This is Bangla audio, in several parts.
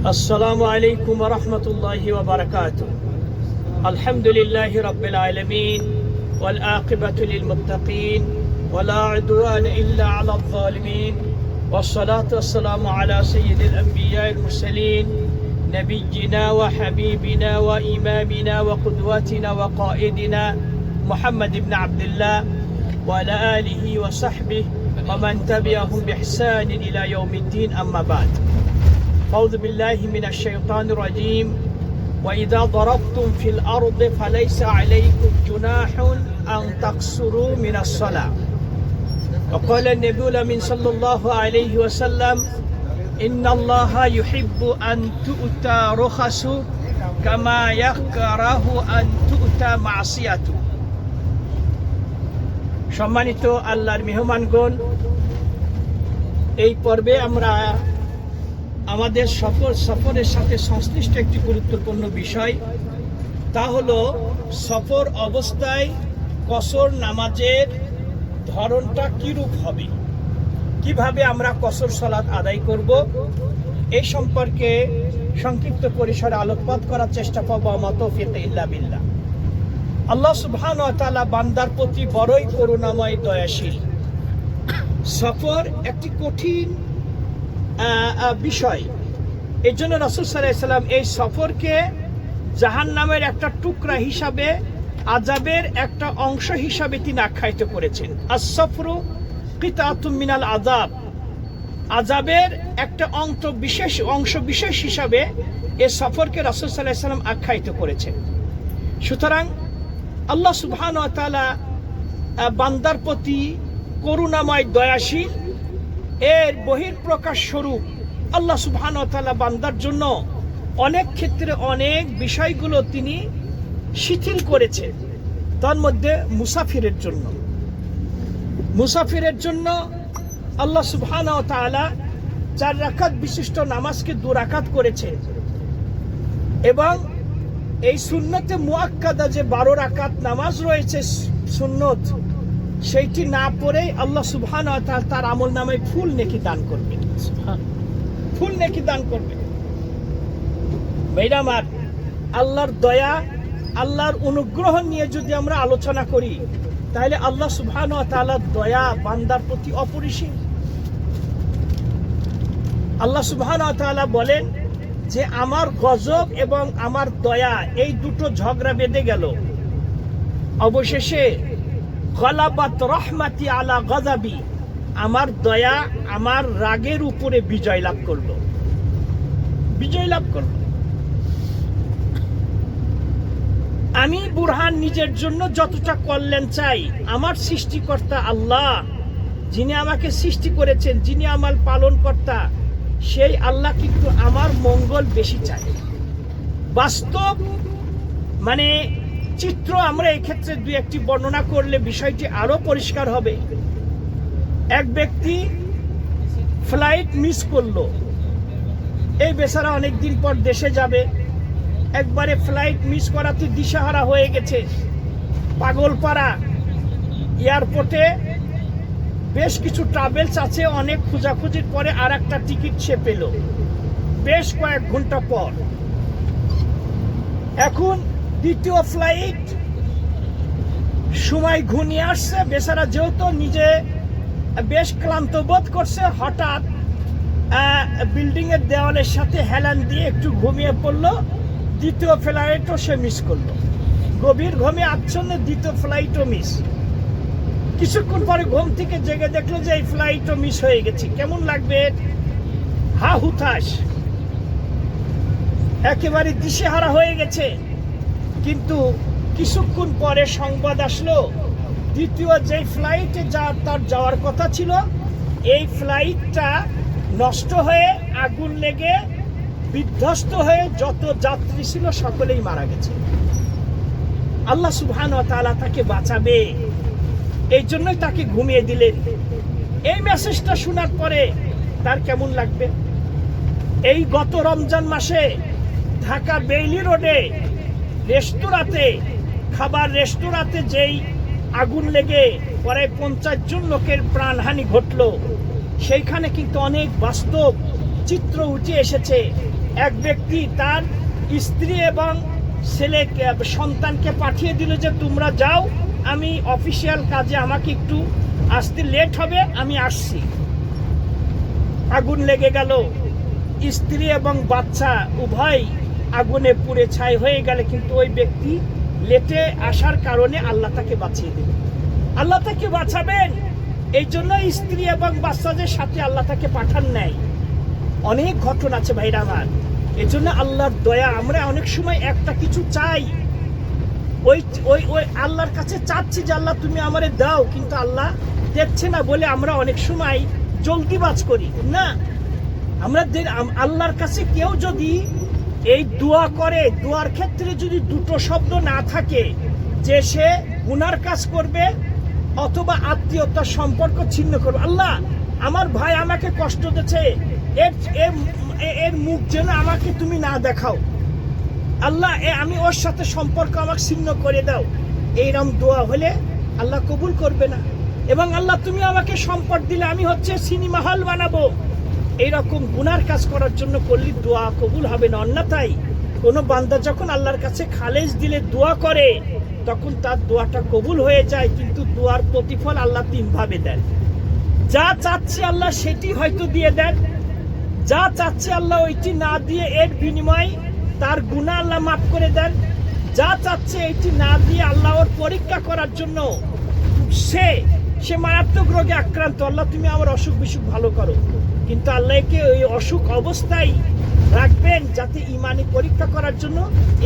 السلام عليكم ورحمة الله وبركاته. الحمد لله رب العالمين والعاقبة للمتقين ولا عدوان إلا على الظالمين والصلاة والسلام على سيد الأنبياء المرسلين نبينا وحبيبنا وإمامنا وقدوتنا وقائدنا محمد بن عبد الله وعلى آله وصحبه ومن تبعهم بإحسان إلى يوم الدين. أما بعد، أعوذ بالله من الشيطان الرجيم. وإذا ضربتم في الأرض فليس عليكم جناح أن تقصروا من الصلاة. وقال النبي الأمين صلى الله عليه وسلم: إن الله يحب أن تؤتى رخص كما يكره أن تؤتى معصيته. সম্মানিত আল্লাহর মেহমানগণ, এই পর্বে আমরা আমাদের সফরের সাথে সংশ্লিষ্ট একটি গুরুত্বপূর্ণ বিষয়, তা হলো সফর অবস্থায় কসর নামাজের ধরনটা কিরূপ হবে, কিভাবে আমরা কসর সালাত আদায় করব, এই সম্পর্কে সংক্ষিপ্ত পরিসরে আলোকপাত করার চেষ্টা করব। মা তৌফিক ইল্লা বিল্লাহ। আল্লাহ সুবহানাহু ওয়া তাআলা বান্দার প্রতি বড়ই করুণাময়, দয়াশীল। সফর একটি কঠিন বিষয়। এই জন্য রাসূল সাল্লাল্লাহু আলাইহি ওয়াসাল্লাম এই সফরকে জাহান্নামের একটা টুকরা হিসাবে, আযাবের একটা অংশ হিসাবে তিনি আখ্যায়িত করেছেন। আস-সফরু কিতাতুম মিনাল আযাব, আযাবের একটা অংশ বিশেষ হিসাবে এই সফরকে রাসূল সাল্লাল্লাহু আলাইহি ওয়াসাল্লাম আখ্যায়িত করেছেন। সুতরাং আল্লাহ সুবহানাহু ওয়া তাআলা বান্দার প্রতি করুণাময়, দয়াশীল। এর বহিঃপ্রকাশ স্বরূপ আল্লাহ সুবহানাহু ওয়া তাআলা বান্দার জন্য অনেক ক্ষেত্রে অনেক বিষয়গুলো তিনি শিথিল করেছেন। তার মধ্যে মুসাফিরের জন্য আল্লাহ সুবহানাহু ওয়া তাআলা 4 রাকাত বিশিষ্ট নামাজকে 2 রাকাত করেছেন, এবং এই সুন্নতে মুআক্কাদা যে 12 রাকাত নামাজ রয়েছে সুন্নত, সেইটি না পড়েই আল্লাহ সুবহানাহু ওয়া তাআলা তার আমল নামায় ফুল নেকি দান করবেন। ফুল নেকি দান করবেন। ভাইরা, আল্লাহর দয়া, আল্লাহর অনুগ্রহ নিয়ে যদি আমরা আলোচনা করি, তাহলে আল্লাহ সুবহানাহু ওয়া তাআলার দয়া বান্দার প্রতি অপরিসীম। আল্লাহ সুবহানাহু ওয়া তাআলা বলেন যে আমার গজব এবং আমার দয়া এই দুটো ঝগড়া বেঁধে গেল, অবশেষে গলাবাত রহমাতি আলা গযাবি, আমার দয়া আমার রাগের উপরে বিজয় লাভ করলো। আমি বুরহান নিজের জন্য যতটা কল্যাণ চাই, আমার সৃষ্টিকর্তা আল্লাহ, যিনি আমাকে সৃষ্টি করেছেন, যিনি আমার পালনকর্তা, সেই আল্লাহ কিন্তু আমার মঙ্গল বেশি চাই। বাস্তব চিত্র আমরা এই ক্ষেত্রে 2-1টি বর্ণনা করলে বিষয়টি আরো পরিষ্কার হবে। এক ব্যক্তি ফ্লাইট মিস করলো। এই বেচারা অনেকদিন পর দেশে যাবে, একবারে ফ্লাইট মিস করাতে দিশাহারা হয়ে গেছে। পাগলপাড়া এয়ারপোর্টে বেশ কিছু ট্রাভেলস আছে, অনেক খোঁজাখুঁজির পরে আর একটা টিকিট সে পেল বেশ কয়েক ঘন্টা পর। এখন দ্বিতীয় ফ্লাইট সময় ঘনিয়ে আসছে। বেচারা যেহেতু নিজে বেশ ক্লান্ত বোধ করছে, হঠাৎ বিল্ডিং এর দেওয়ালের সাথে হেলান দিয়ে একটু ঘুমিয়ে পড়লো। দ্বিতীয় ফ্লাইটও সে মিস করলো। গভীর ঘুমে আচ্ছন্ন দ্বিতীয় ফ্লাইটও মিস। কিছুক্ষণ পরে ঘুম থেকে জেগে দেখলো যে এই ফ্লাইটও মিস হয়ে গেছে। কেমন লাগবে? হা হুতাশ, একেবারে দিশেহারা হয়ে গেছে। কিন্তু কিছুক্ষণ পরে সংবাদ আসলো, দ্বিতীয় যে ফ্লাইটে তার যাওয়ার কথা ছিল, এই ফ্লাইটটা নষ্ট হয়ে, আগুন লেগে, বিধ্বস্ত হয়ে যত যাত্রী ছিল সকলেই মারা গেছে। আল্লাহ সুবহানাহু ওয়া তাআলা তাকে বাঁচাবে, এই জন্যই তাকে ঘুমিয়ে দিলেন। এই মেসেজটা শোনার পরে তার কেমন লাগবে? এই গত রমজান মাসে ঢাকা বেইলি রোডে রেস্তোরাঁতে যেই আগুন লেগে প্রায় 50 জন লোকের প্রাণহানি ঘটলো, সেইখানে কিন্তু অনেক বাস্তব চিত্র উঠে এসেছে। এক ব্যক্তি তার স্ত্রী এবং ছেলেকে সন্তানকে পাঠিয়ে দিল যে তোমরা যাও, আমি অফিসিয়াল কাজে আমাকে একটু আসতে লেট হবে, আমি আসছি। আগুন লেগে গেল, স্ত্রী এবং বাচ্চা উভয় আগুনে পুড়ে ছাই হয়ে গেলে, কিন্তু ওই ব্যক্তি লেটে আসার কারণে আল্লাহ তাকে বাঁচিয়ে দিল। আল্লাহ তাকে বাঁচাবেন এই জন্য স্ত্রী এবং বাচ্চাদের সাথে আল্লাহ তাকে পাঠান নাই। অনেক ঘটনা আছে ভাইরা আমার। এই জন্য আল্লাহর দয়া, আমরা অনেক সময় একটা কিছু চাই, ওই ওই ওই আল্লাহর কাছে চাচ্ছি যে আল্লাহ তুমি আমারে দাও, কিন্তু আল্লাহ দেখছে না বলে আমরা অনেক সময় জলদিবাজ করি না। আমরা আল্লাহর কাছে কেউ যদি এই দোয়া করে, দোয়ার ক্ষেত্রে যদি দুটো শব্দ না থাকে যে সে গুনার কাজ করবে অথবা আত্মীয়তার সম্পর্ক ছিন্ন করবে, আল্লাহ আমার ভাই আমাকে কষ্ট দিচ্ছে, এর মুখ যেন আমাকে তুমি না দেখাও, আল্লাহ আমি ওর সাথে সম্পর্ক আমাকে ছিন্ন করে দাও, এইরকম দোয়া হলে আল্লাহ কবুল করবে না। এবং আল্লাহ তুমি আমাকে সম্পদ দিলে আমি হচ্ছে সিনেমা হল বানাবো, এইরকম গুনার কাজ করার জন্য করলে দোয়া কবুল হবে না। অন্যথায় কোনো বান্দা যখন আল্লাহর কাছে খালেজ দিলে দোয়া করে তখন তার দোয়াটা কবুল হয়ে যায়, কিন্তু দোয়ার প্রতিফল আল্লাহ তিনভাবে দেন। যা চাচ্ছে আল্লাহ সেটি হয়তো দিয়ে দেন, যা চাচ্ছে আল্লাহ ওইটি না দিয়ে এর বিনিময়ে তার গুনাহ আল্লাহ মাফ করে দেন, যা চাচ্ছে এইটি না দিয়ে আল্লাহ ওর পরীক্ষা করার জন্য সে মারাত্মক রোগে আক্রান্ত, আল্লাহ তুমি আমার অসুখ বিসুখ ভালো করো, কিন্তু আল্লাহকে ওই অসুখ অবস্থায় রাখবেন যাতে ইমানি পরীক্ষা করার জন্য।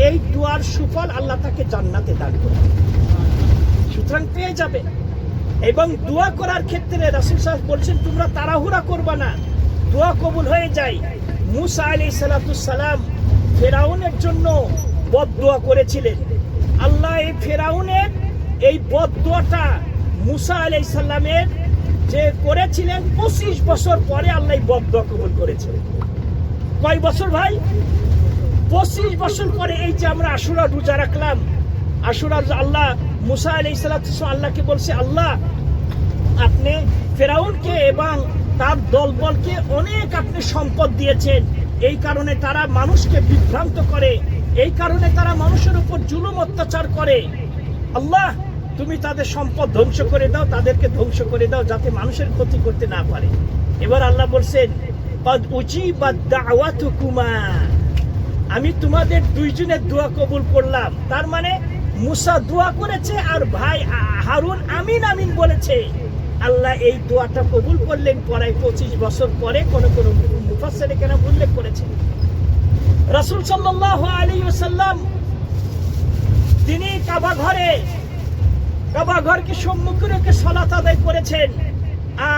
এই দোয়ার সুফল আল্লাহ তাকে জান্নাতে দান করবে, সুতরাং পেয়ে যাবে। এবং দোয়া করার ক্ষেত্রে রাসূল সাহেব বলছেন তোমরা তাড়াহুড়া করবা না, দোয়া কবুল হয়ে যায়। মুসা আলাইহিস সালাম ফেরাউনের জন্য বদদোয়া করেছিলেন, আল্লাহ এই ফেরাউনের এই বদদোয়াটা মুসা আলাইহিস সালামের যে করেছিলেন 25 বছর পরে আল্লাহ বদদোয়া কবুল করেছিলেন। কয় বছর ভাই? 25 বছর পরে। এই যে আমরা আশুরা রোজা রাখলাম, আশুরা আল্লাহ মুসা আলাইহিস সালাম আল্লাহকে বলছে আল্লাহ আপনি ফেরাউনকে এবং তার দলবলকে অনেক আপনি সম্পদ দিয়েছেন, এই কারণে তারা মানুষকে বিভ্রান্ত করে, এই কারণে তারা মানুষের উপর জুলুম অত্যাচার করে, আল্লাহ তুমি তাদের সম্পদ ধ্বংস করে দাও, তাদেরকে ধ্বংস করে দাও যাতে মানুষের ক্ষতি করতে না পারে। এবার আল্লাহ বলছেন কদ উজিবাত দাওয়াতুকুমা, আমি তোমাদের দুইজনের দোয়া কবুল করলাম। তার মানে মুসা দোয়া করেছে আর ভাই হারুন আমিন আমিন বলেছে, আল্লাহ এই দোয়াটা কবুল করলেন। পরে 25 বছর পরে কোন কোন মুফাসসিরে কেরাম উল্লেখ করেছেন রাসূল সাল্লাল্লাহু আলাইহি ওয়াসাল্লাম তিনি কাবা ঘরকে সম্মুখে রেখে সালাত আদায় করেছেন।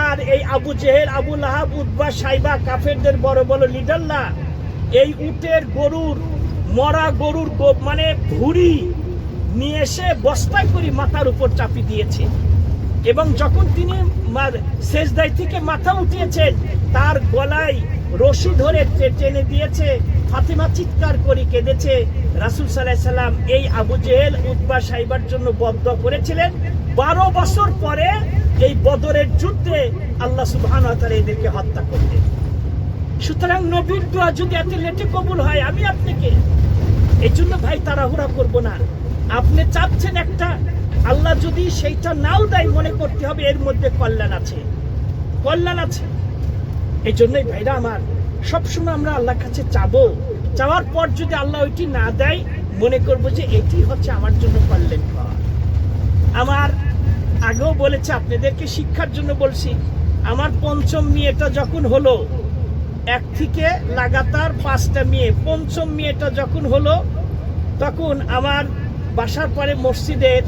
আর এই আবু জেহেল, আবু লাহাব, উতবা, সাইবা কাফেরদের বড় বড় লিডাররা এই উটের গরুর মরা গরুর মানে ভুঁড়ি নিয়ে এসে বস্তায় করে মাথার উপর চাপি দিয়েছে। এবং যখন তিনি সেজদায় থেকে মাথা উঠিয়েছেন তার গলায় রশি ধরে টেনে দিয়েছে, ফাতিমা চিৎকার করে কেঁদেছে। রাসূল সাল্লাল্লাহু আলাইহি সাল্লাম এই আবু জেহেল, উতবা, সাইবার জন্য বদদোয়া করেছিলেন। 12 বছর পরে এই বদরের যুদ্ধে আল্লাহ সুবহানাহু ওয়া তাআলা এদেরকে হত্যা করলেন। সুতরাং নবীর দোয়া যদি এত লেটে কবুল হয়, আমি আপনাকে এই জন্য ভাই তাড়াহুড়া করব না। আপনি চাচ্ছেন একটা, আল্লাহ যদি সেইটা নাও দেয় মনে করতে হবে এর মধ্যে কল্যাণ আছে। এই জন্যই ভাইরা আমার সবসময় আমরা আল্লাহর কাছে চাবো, চাওয়ার পর যদি আল্লাহ ওইটি না দেয় মনে করবো যে এটি হচ্ছে আমার জন্য কল্যাণ। আমার আগেও বলেছে, আপনাদেরকে শিক্ষার জন্য বলছি, আমার 5ম মেয়েটা যখন হলো, 1 থেকে লাগাতার 5টা মেয়ে, 5ম মেয়েটা যখন হলো তখন আমার বাসার পরে মসজিদের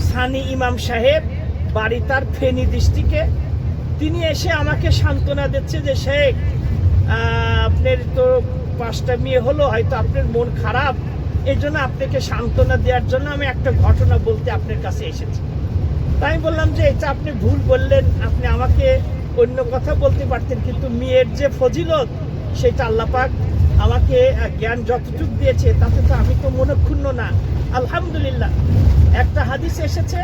সানি ইমাম সাহেব, বাড়ি তার ফেনী ডিস্ট্রিক্টে, তিনি এসে আমাকে সান্ত্বনা দিচ্ছে যে শেখ আপনার তো 5টা মেয়ে হলো, হয়তো আপনার মন খারাপ, এই জন্য আপনাকে সান্ত্বনা দেওয়ার জন্য আমি একটা ঘটনা বলতে আপনার কাছে এসেছি। তাই বললাম যে এটা আপনি ভুল বললেন, আপনি আমাকে অন্য কথা বলতে পারতেন, কিন্তু মেয়ের যে ফজিলত সেটা আল্লাহ পাক আমাকে জ্ঞান যতটুকু দিয়েছে তাতে তো আমি তো মনক্ষুণ্ণ না। আলহামদুলিল্লাহ, একটা হাদিস এসেছে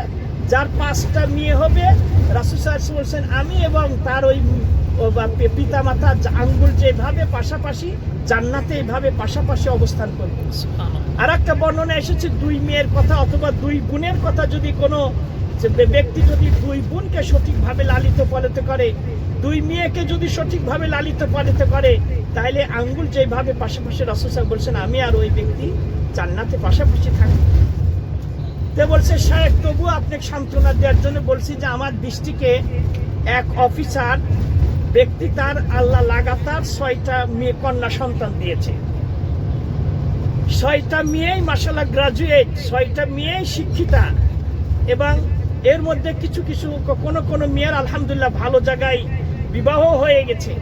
যার 5টা মেয়ে হবে রাসূল সাল্লাল্লাহু আলাইহি ওয়াসাল্লাম বলেছেন আমি এবং তার ওই ও বা পিতা মাতা আঙ্গুল যেভাবে পাশাপাশি, জান্নাতে এইভাবে পাশাপাশি অবস্থান করবে। আর একটা বর্ণনা এসেছে 2 মেয়ের কথা অথবা 2 বোনের কথা, যদি কোনো ব্যক্তি যদি 2 বোনকে সঠিকভাবে লালিত পালিত করে, 2 মেয়েকে যদি সঠিকভাবে লালিত পালিত করে, তাহলে আঙ্গুল যেভাবে পাশাপাশি, রাসূল সাহেব বলছেন আমি আর ওই ব্যক্তি জান্নাতে পাশাপাশি থাকি। তে বলছে শায়েখ তবু আপনাকে সান্ত্বনা দেওয়ার জন্য বলছি যে আমার দৃষ্টিকে এক অফিসার ব্যক্তি, তার আল্লাহ লাগাতার 6টা মেয়ে কন্যা সন্তান দিয়েছে। 6টা মেয়েই মাশাআল্লাহ গ্রাজুয়েট, 6টা মেয়েই শিক্ষিতা, এবং এর মধ্যে কিছু কিছু কোনো মেয়ের আলহামদুলিল্লাহ ভালো জায়গায় বিবাহ হয়ে গেছে।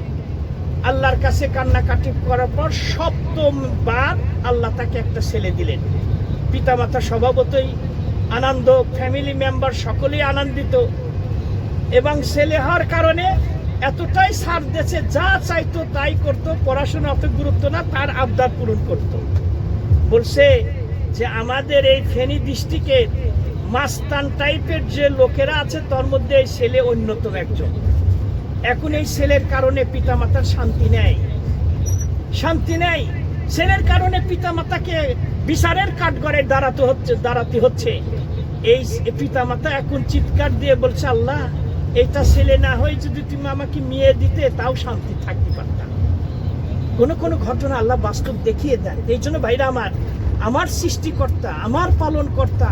আল্লাহর কাছে কান্নাকাটি করার পর 7ম বার আল্লাহ তাকে একটা ছেলে দিলেন। পিতামাতা স্বভাবতই আনন্দ, ফ্যামিলি মেম্বার সকলেই আনন্দিত, এবং ছেলে হওয়ার কারণে এতটাই ছাড় দিয়েছে, যা চাইতো তাই করত, পড়াশোনা অত গুরুত্ব না, তার আবদার পূরণ করত। বলছে যে আমাদের এই ফেনী ডিস্ট্রিক্টের মাস্তান টাইপের যে লোকেরা আছে তার মধ্যে এই ছেলে অন্যতম একজন। এখন এই ছেলের কারণে পিতামাতার শান্তি নেই, শান্তি নেই। ছেলের কারণে পিতামাতাকে বিচারের কাঠগড়ায় দাঁড়াতে হচ্ছে। এই পিতামাতা এখন চিৎকার দিয়ে বলছে আল্লাহ, এটা ছেলে না হয় যদি তুমি আমাকে মেয়ে দিতে তাও শান্তি থাকতে পারতাম। কোনো ঘটনা আল্লাহ বাস্তব দেখিয়ে দেন। এই জন্য ভাইরা আমার সৃষ্টিকর্তা, আমার পালনকর্তা,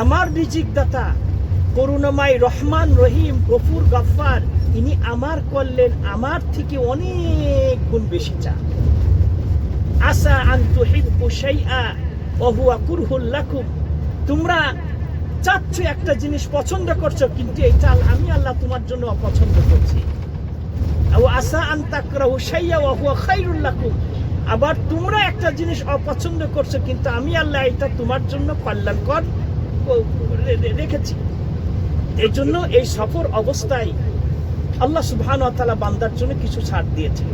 আমার রিজিক দাতা, করুণাময় রহমান রহিম গফুর গফফার, ইনি আমার করলেন আমার থেকে অনেক গুণ বেশি চান। আসা আন তুহিব্বু শাইআ ওয়া হুয়া কুরহুল লাকুম, তোমরা চাচ্ছ একটা জিনিস, পছন্দ করছো, কিন্তু এটা আমি আল্লাহ তোমার জন্য অপছন্দ করছি। ওয়া আসা আন তাকরাহু শাইআ ওয়া হুয়া খায়রুল লাকুম, আবার তোমরা একটা জিনিস অপছন্দ করছো, কিন্তু আমি আল্লাহ এটা তোমার জন্য কল্যাণকর রেখেছি। এই জন্য এই সফর অবস্থায় আল্লাহ সুবহানাহু ওয়া তাআলা বান্দার জন্য কিছু ছাড় দিয়েছে।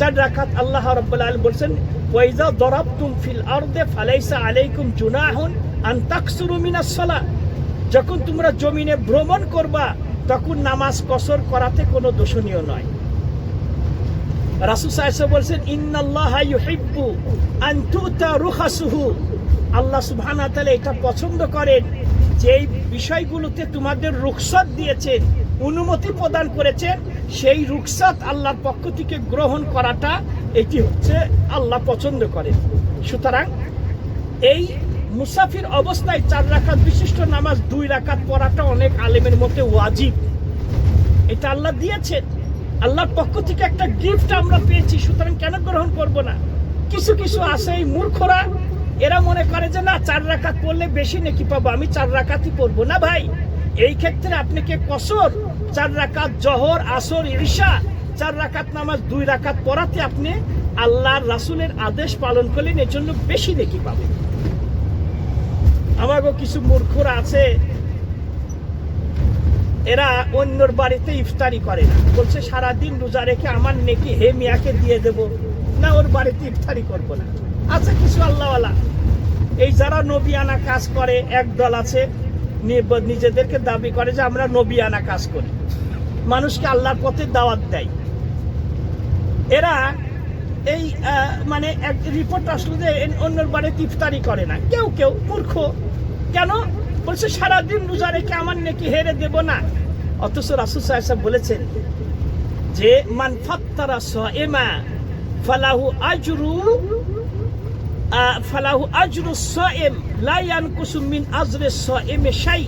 4 রাকাত আল্লাহ রাব্বুল আলামিন বলেন ওয়াইজা দারাবতুম ফিল আরদি ফালাইসা আলাইকুম জুনাহুন আন তাকসুরু মিনাস সালাহ, যখন তোমরা জমিনে ভ্রমণ করবা তখন নামাজ কসর করাতে কোনো দোষণীয় নয়। রাসূল সাল্লাল্লাহু আলাইহি ওয়াসাল্লাম বলেন ইন্নাল্লাহা ইউহিব্বু আন তুতা রুখাসুহু, আল্লাহ সুবহানাহু ওয়া তাআলা এটা পছন্দ করেন যে বিষয়গুলোতে তোমাদের রুখসত দিয়েছেন, অনুমতি প্রদান করেছেন, সেই রুখসত আল্লাহর পক্ষ থেকে গ্রহণ করাটা এটি হচ্ছে আল্লাহ পছন্দ করেন। সুতরাং এই মুসাফির অবস্থায় 4 রাকাত বিশিষ্ট নামাজ 2 রাকাত পড়াটা অনেক আলেমের মতে ওয়াজিব। এটা আল্লাহ দিয়েছেন, আল্লাহর পক্ষ থেকে একটা গিফট আমরা পেয়েছি, সুতরাং কেন গ্রহণ করব না? কিছু কিছু আছে এই মূর্খরা, এরা মনে করে যে না 4 রাকাত পড়লে বেশি নেকি পাবো, আমি 4 রাকাতই পড়বো না। ভাই, এই ক্ষেত্রে আপনাকে কসর 4 রাকাত জোহর আসর ইশা 4 রাকাত নামাজ 2 রাকাত পড়াতে আপনি আল্লাহর রাসূলের আদেশ পালন করলেন, এর জন্য বেশি নেকি পাবেন। আমাগো কিছু মূর্খরা আছে, এরা অন্যর বাড়িতে ইফতারি করে না, বলছে সারাদিন রোজা রেখে আমার নেকি হে মিয়াকে দিয়ে দেব না, ওর বাড়িতে ইফতারি করবো না। আচ্ছা, কিছু আল্লাহওয়ালা এই যারা নবিয়ানা কাজ করে একদল আছে, নিজেদেরকে দাবি করে যে আমরা নবিয়ানা কাজ করি, মানুষকে আল্লাহর পথে দাওয়াত দেয়। এরা এই মানে এক রিপোর্ট আসলো যে অন্যের বাড়িতে ইফতারি করে না, কেউ কেউ মূর্খ। কেন? বলছে সারাদিন রোজা রেখে আমার নেকি হেরে দেব না। অথচ রাসূল সাল্লাল্লাহু আলাইহি ওয়াসাল্লাম বলেছেন যে মান ফাত্তারা সাইমা ফালাহু আজরু সাইম লা ইয়ানকুসু মিন আজরি সাইম শাই,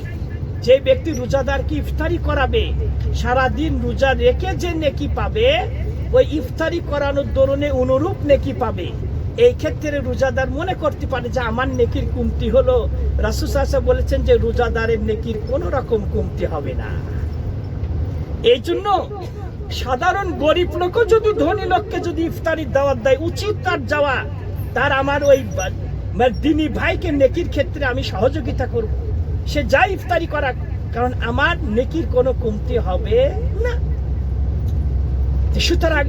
যে ব্যক্তি রোজাদারকে ইফতারি করাবে সারাদিন রোজা রেখে যে নেকি পাবে, ওই ইফতারি করানোর দরুনে অনুরূপ নেকি পাবে। এই ক্ষেত্রে রোজাদার মনে করতে পারে যে আমার নেকির কমতি হলো। রাসূল সাল্লাল্লাহু আলাইহি ওয়াসাল্লাম বলেছেন যে রোজাদারের নেকির কোনো রকম কমতি হবে না। এই জন্য সাধারণ গরিব লোকও যদি ধনী লোককে যদি ইফতারির দাওয়াত দেয়, উচিত তার যাওয়া, তার আমার ওই দিনী ভাইকে নেকির ক্ষেত্রে আমি সহযোগিতা করব। সে যা ইফতারি করা, কারণ আমার নেকির কোনো কমতি হবে না। সুতরাং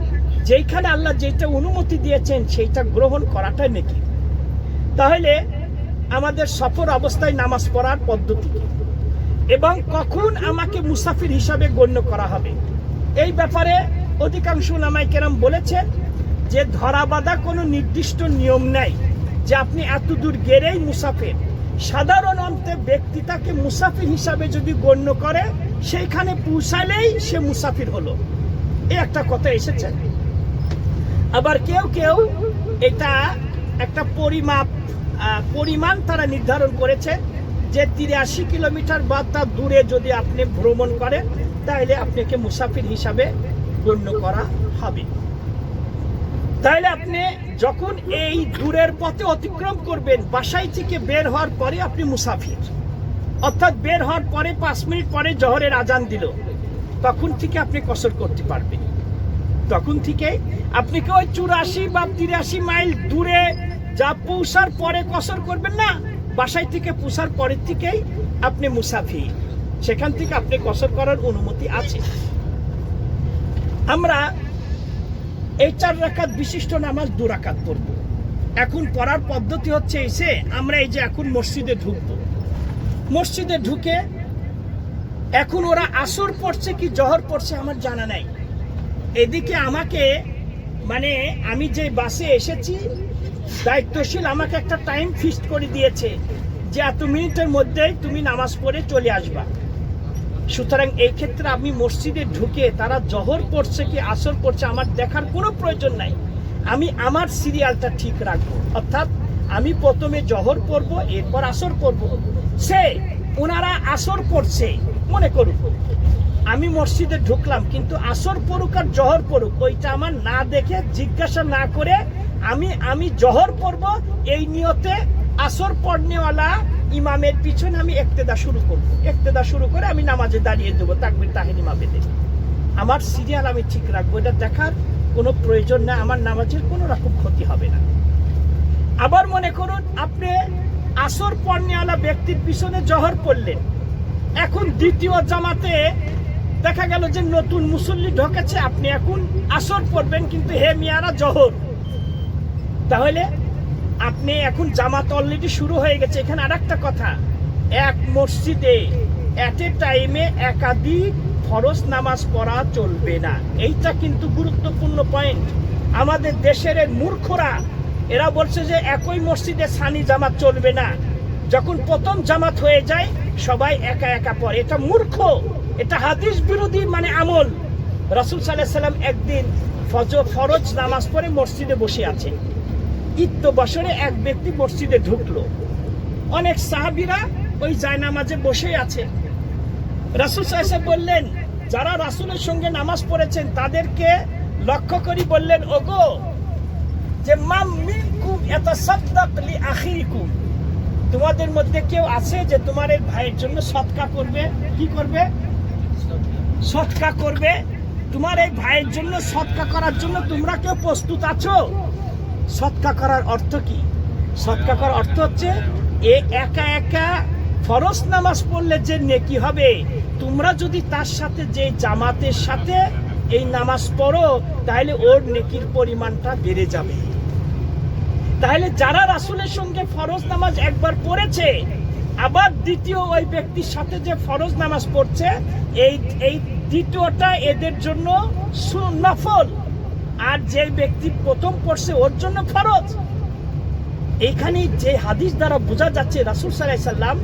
যেইখানে আল্লাহ যেটা অনুমতি দিয়েছেন সেইটা গ্রহণ করাটাই নেকি। তাহলে আমাদের সফর অবস্থায় নামাজ পড়ার পদ্ধতি এবং কখন আমাকে মুসাফির হিসাবে গণ্য করা হবে, এই ব্যাপারে অধিকাংশ উলামায়ে কেরাম বলেছেন যে ধরা বাঁধা কোনো নির্দিষ্ট নিয়ম নাই যে আপনি এত দূর গেলেই মুসাফির। সাধারণ অন্তে ব্যক্তি তাকে মুসাফির হিসাবে যদি গণ্য করে, সেইখানে পৌঁছালেই সে মুসাফির হলো, এই একটা কথা এসেছে। আবার কেউ কেউ এটা একটা পরিমাণ তারা নির্ধারণ করেছে যে 83 কিলোমিটার বা তার দূরে যদি আপনি ভ্রমণ করেন তাহলে আপনাকে মুসাফির হিসাবে গণ্য করা হবে। তাহলে আপনি যখন এই দূরের পথে অতিক্রম করবেন, বাসায় থেকে বের হওয়ার পরে আপনি মুসাফির, অর্থাৎ বের হওয়ার পরে 5 মিনিট পরে জোহরের আজান দিল, তখন থেকে আপনি কসর করতে পারবেন। তখন থেকে আপনি কি ওই 84 বা 83 মাইল দূরে যা পৌঁছার পরে কসর করবেন না, বাসায় থেকে পৌঁছার পরের থেকেই আপনি মুসাফির, সেখান থেকে আপনি কসর করার অনুমতি আছে। আমরা এই 4 রাকাত বিশিষ্ট নামাজ 2 রাকাত পড়ব। এখন পড়ার পদ্ধতি হচ্ছে এসে আমরা এই যে এখন মসজিদে ঢুকব, মসজিদে ঢুকে এখন ওরা আসর পড়ছে কি জোহর পড়ছে আমার জানা নাই। এদিকে আমাকে মানে আমি যে বাসে এসেছি দায়িত্বশীল আমাকে একটা টাইম ফিক্সড করে দিয়েছে যে এত মিনিটের মধ্যেই তুমি নামাজ পড়ে চলে আসবা। সুতরাং এই ক্ষেত্রে আমি মসজিদে ঢুকে তারা জোহর পড়ছে কি আসর পড়ছে আমার দেখার কোনো প্রয়োজন নাই। আমি আমার সিরিয়ালটা ঠিক রাখবো, অর্থাৎ আমি প্রথমে জোহর পড়বো, এরপর আসর পড়বো। সে ওনারা আসর পড়ছে, মনে করুন আমি মসজিদে ঢুকলাম, কিন্তু আসর পড়ুক আর জোহর পড়ুক ওইটা আমার না দেখে জিজ্ঞাসা না করে আমি জোহর পড়ব, এই নিয়তে আসর পড়নেওয়ালা ইমামের পিছনে আমি ইক্তেদা শুরু করব। ইক্তেদা শুরু করে আমি নামাজে দাঁড়িয়ে দেবো তাকবীর তাহরিমা বেঁধে। আমার সিরিয়াল আমি ঠিক রাখবো, এটা দেখার কোনো প্রয়োজন না, আমার নামাজের কোনো রকম ক্ষতি হবে না। আবার মনে করুন আপনি আসর পড়নেওয়ালা ব্যক্তির পিছনে জোহর পড়লেন, এখন দ্বিতীয় জামাতে দেখা গেল যে নতুন মুসল্লি ঢোকেছে, আপনি এখন আসর পড়বেন কিন্তু হে মিয়ারা জোহর, তাহলে আপনি এখন জামাত অলরেডি শুরু হয়ে গেছে। এখানে আরেকটা কথা, এক মসজিদে এট এ টাইমে একাধিক ফরজ নামাজ পড়া চলবে না, এইটা কিন্তু গুরুত্বপূর্ণ পয়েন্ট। আমাদের দেশের মূর্খরা এরা বলছে যে একই মসজিদে সানি জামাত চলবে না, যখন প্রথম জামাত হয়ে যায় সবাই একা একা পড়ে, এটা মূর্খ, এটা হাদিস বিরোধী মানে আমল। রাসূল সাল্লাল্লাহু আলাইহি সাল্লাম একদিন ফরজ নামাজ পড়ে মসজিদে বসে আছে, ঈদ বছরে এক ব্যক্তি মসজিদে ঢুকলো, অনেক সাহাবীরা ওই জায়নামাজে বসে আছে। রাসূল সাল্লাল্লাহু আলাইহি ওয়াসাল্লাম বললেন, যারা রাসূলের সঙ্গে নামাজ পড়েছেন তাদেরকে লক্ষ্য করে বললেন, ওগো যে মাম মিনকুম ইয়াতাসাদদাক লি আখিকুম, তোমাদের মধ্যে কেউ আছে যে তোমাদের ভাইয়ের জন্য সদকা করবে? কি করবে? সদকা করবে। তোমার এই ভাইয়ের জন্য সদকা করার জন্য তোমরা কেউ প্রস্তুত আছো? সদকা করার অর্থ কি? সদকা করার অর্থ হচ্ছে একা একা ফরজ নামাজ পড়লে যে নেকি হবে, তোমরা যদি তার সাথে যে জামাতের সাথে এই নামাজ পড়ো তাহলে ওর নেকির পরিমাণটা বেড়ে যাবে। তাহলে যারা রাসূলের সঙ্গে ফরজ নামাজ একবার পড়েছে, আবার দ্বিতীয় ওই ব্যক্তির সাথে যে ফরজ নামাজ পড়ছে, এই দ্বিতীয়টা এদের জন্য নফল, আর যে ব্যক্তি প্রথম পড়ছে ওর জন্য ফরজ। এখানে যে হাদিস দ্বারা বোঝা যাচ্ছে রাসূল সাল্লাল্লাহু আলাইহি সাল্লাম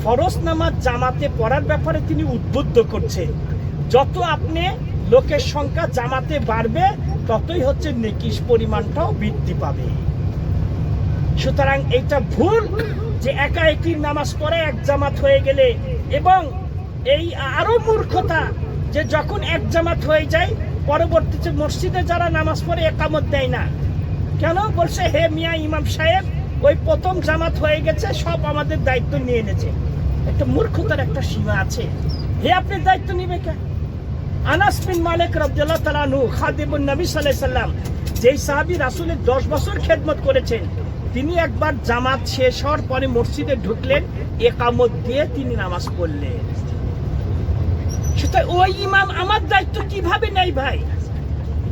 ফরজ নামাজ জামাতে পড়ার ব্যাপারে তিনি উদ্বুদ্ধ করছেন। যত আপনি লোকের সংখ্যা জামাতে বাড়বে ততই হচ্ছে নেকির পরিমাণটাও বৃদ্ধি পাবে। সুতরাং এটা ভুল যে একা একই নামাজ পড়ে এক জামাত হয়ে গেলে, এবং এই আরো মূর্খতা যে যখন এক জামাত হয়ে যায় পরবর্তীতে মসজিদে যারা নামাজ পড়ে একামত দেয় না। কেন? বলছে হে মিয়া ইমাম সাহেব ওই প্রথম জামাত হয়ে গেছে, সব আমাদের দায়িত্ব নিয়ে এনেছে। একটা মূর্খতার একটা সীমা আছে। হে আপনি দায়িত্ব নিবে কেন? আনাস বিন মালিক রাদিয়াল্লাহু তাআলা আনহু খাদিমুন নবী সাল্লাল্লাহু আলাইহি সাল্লাম, যেই সাহাবী রাসূলের 10 বছর খেদমত করেছেন, তিনি একবার জামাত শেষ হওয়ার পরে মসজিদে ঢুকলেন, একামত দিয়ে তিনি নামাজ পড়লেন। সেটা ওই ইমাম আমার দায়িত্ব কিভাবে নেই ভাই?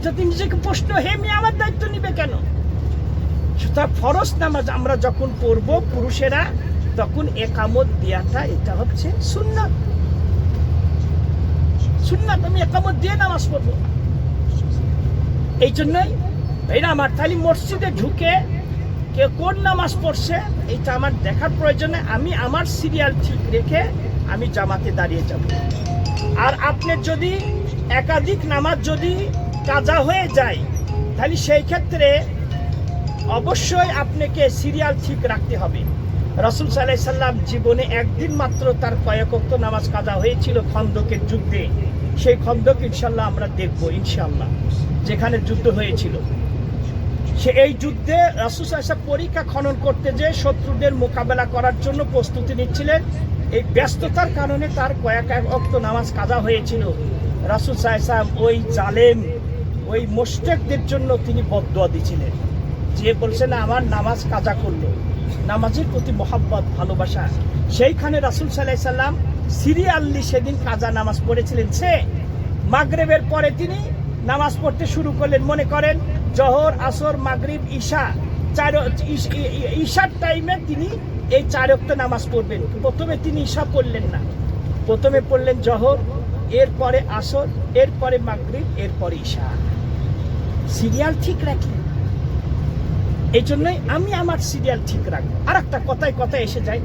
যদি নিজেকে প্রশ্ন, হে মিয়া আমার দায়িত্ব নিবে কেন? সেটা ফরজ নামাজ আমরা যখন পড়ব পুরুষেরা, তখন একামত দেওয়াটা এটা হচ্ছে সুন্নাত। সুন্নাত, আমি একামত দিয়ে নামাজ পড়বো। এই জন্যই ভাইরা আমার, তাহলে মসজিদে ঢুকে কে কোন নামাজ পড়ছে এইটা আমার দেখার প্রয়োজনে আমি আমার সিরিয়াল ঠিক রেখে আমি জামাতে দাঁড়িয়ে যাব। আর আপনার যদি একাধিক নামাজ যদি কাজা হয়ে যায় তাহলে সেই ক্ষেত্রে অবশ্যই আপনাকে সিরিয়াল ঠিক রাখতে হবে। রাসূল সাল্লাল্লাহু আলাইহি সাল্লাম জীবনে একদিন মাত্র তার কয়েক ওয়াক্ত নামাজ কাজা হয়েছিল খন্দকের যুদ্ধে। সেই খন্দক ইনশাল্লাহ আমরা দেখব, ইনশাল্লাহ যেখানে যুদ্ধ হয়েছিল। এই যুদ্ধে রাসূল সাল্লাল্লাহু আলাইহি ওয়াসাল্লাম পরীক্ষা খনন করতে যে শত্রুদের মোকাবেলা করার জন্য প্রস্তুতি নিচ্ছিলেন, এই ব্যস্ততার কারণে তার কয়েক ওয়াক্ত নামাজ কাজা হয়েছিল। রাসূল সাল্লাল্লাহু আলাইহি ওয়াসাল্লাম ওই জালেম ওই মুশরিকদের জন্য তিনি বদদুয়া দিয়েছিলেন, যে বলছেন আমার নামাজ কাজা করলো, নামাজের প্রতি মহব্বত ভালোবাসা। সেইখানে রাসূল সাল্লাল্লাহু আলাইহি ওয়াসাল্লাম সিরিয়ালি সেদিন কাজা নামাজ পড়েছিলেন। সে মাগরিবের পরে তিনি নামাজ পড়তে শুরু করলেন। মনে করেন জোহর, আসর, মাগরিব, ঈশা, ঈশার টাইমে তিনি এই 4 ওয়াক্ত নামাজ পড়বেন। প্রথমে তিনি ঈশা পড়লেন না, প্রথমে পড়লেন জোহর, এরপরে আসর, এরপরে মাগরিব, এরপরে ঈশা। সিরিয়াল ঠিক রাখি, এই জন্যই আমি আমার সিরিয়াল ঠিক রাখবো। আর একটা কথায় এসে যায়,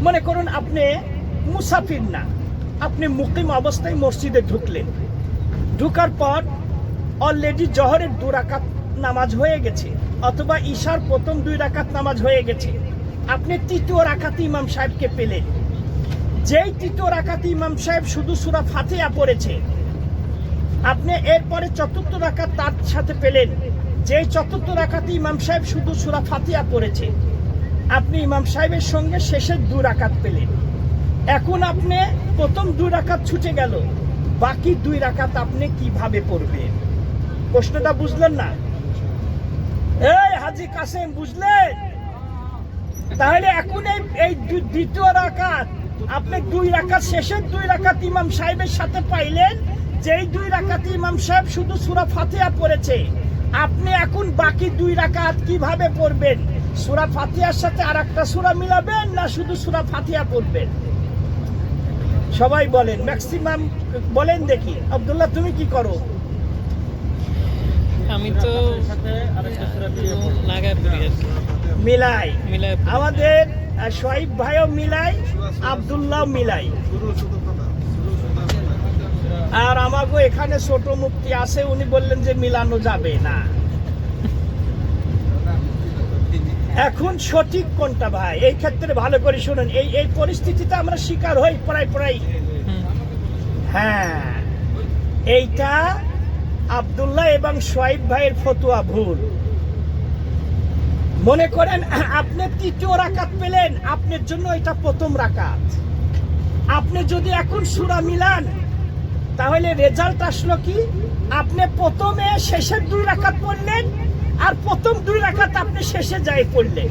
মনে করুন আপনি মুসাফির না, আপনি মুকিম অবস্থায় মসজিদে ঢুকলেন, ঢুকার পর অলরেডি জোহরের 2 রাকাত নামাজ হয়ে গেছে, অথবা ঈশার প্রথম 2 রাকাত নামাজ হয়ে গেছে। আপনি 3য় রাকাতে ইমাম সাহেবকে পেলেন। যেই 3য় রাকাতে ইমাম সাহেব শুধু সূরা ফাতিহা পড়েছে, আপনি এরপরে 4র্থ রাকাত তার সাথে পেলেন। যেই 4র্থ রাকাতে ইমাম সাহেব শুধু সূরা ফাতিহা পড়েছে, আপনি ইমাম সাহেবের সঙ্গে শেষের 2 রাকাত পেলেন। এখন আপনি প্রথম 2 রাকাত ছুটে গেল, বাকি 2 রাকাত আপনি কিভাবে পড়বেন? প্রশ্নটা বুঝলেন না? এই হাজী কাসেম, বুঝলেন? তাহলে এখন এই 2য় রাকাত আপনি 2 রাকাত, শেষের 2 রাকাত ইমাম সাহেবের সাথে পাইলেন। যেই 2 রাকাতে ইমাম সাহেব শুধু সূরা ফাতিহা পড়েছে, আপনি এখন বাকি 2 রাকাত কিভাবে পড়বেন? সূরা ফাতিহার সাথে আরেকটা সূরা মিলাবেন না শুধু সূরা ফাতিহা পড়বেন? সবাই বলেন, ম্যাক্সিমাম বলেন দেখি। আব্দুল্লাহ, তুমি কি করো? আমি তো মিলাই। আমাদের শোয়েব ভাইও মিলাই, আব্দুল্লাহ মিলাই। আর আমাকে এখানে ছোট মুফতি আছে, উনি বললেন যে মিলানো যাবে না। এখন সঠিক কোনটা ভাই? এই ক্ষেত্রে ভালো করে শুনুন, এই পরিস্থিতিতে আমরা শিকার হই প্রায়। হ্যাঁ, এইটা আব্দুল্লাহ এবং শোয়েব ভাইয়ের ফতোয়া ভুল। মনে করেন আপনি 3য় রাকাত পেলেন, আপনার জন্য এটা প্রথম রাকাত। আপনি যদি এখন সূরা মিলান তাহলে রেজাল্ট আসলো কি? আপনি প্রথমে শেষের 2 রাকাত পড়লেন, আর প্রথম 2 রাকাত আপনি শেষে যাই পড়লেন।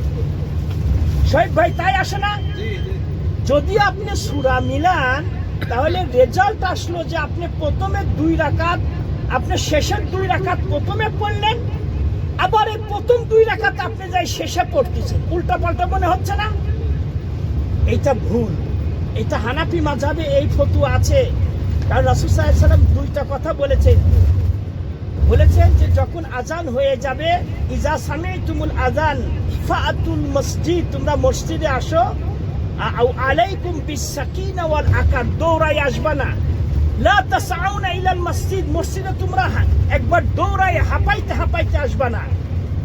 শোয়েব ভাই, তাই আসে না? যদি আপনি সূরা মিলান তাহলে রেজাল্ট আসলো যে আপনি প্রথমে 2 রাকাত, আপনি শেষের 2 রাকাত প্রথমে পড়লেন, আবার এই প্রথম 2 রাকাত আপনি যাই শেষে পড়তেছেন। উল্টা পাল্টা মনে হচ্ছে না? এইটা ভুল। এটা হানাফি মাযহাবে এই ফতোয়া আছে। কারণ রাসূল সাল্লাল্লাহু আলাইহি ওয়াসাল্লাম 2টা কথা বলেছেন যে যখন আজান হয়ে যাবে, ইজা সামি'তুমুল আযান ফাআতুল মসজিদ, তোমরা মসজিদে আসো। আও আলাইকুম বিস-সাকিনা ওয়াল আকার, দৌড়াই আসবা না। লা তাসআউনা ইলাল মসজিদ, মসজিদে তোমরা একবার দৌড়াই হাঁপাইতে আসবা না।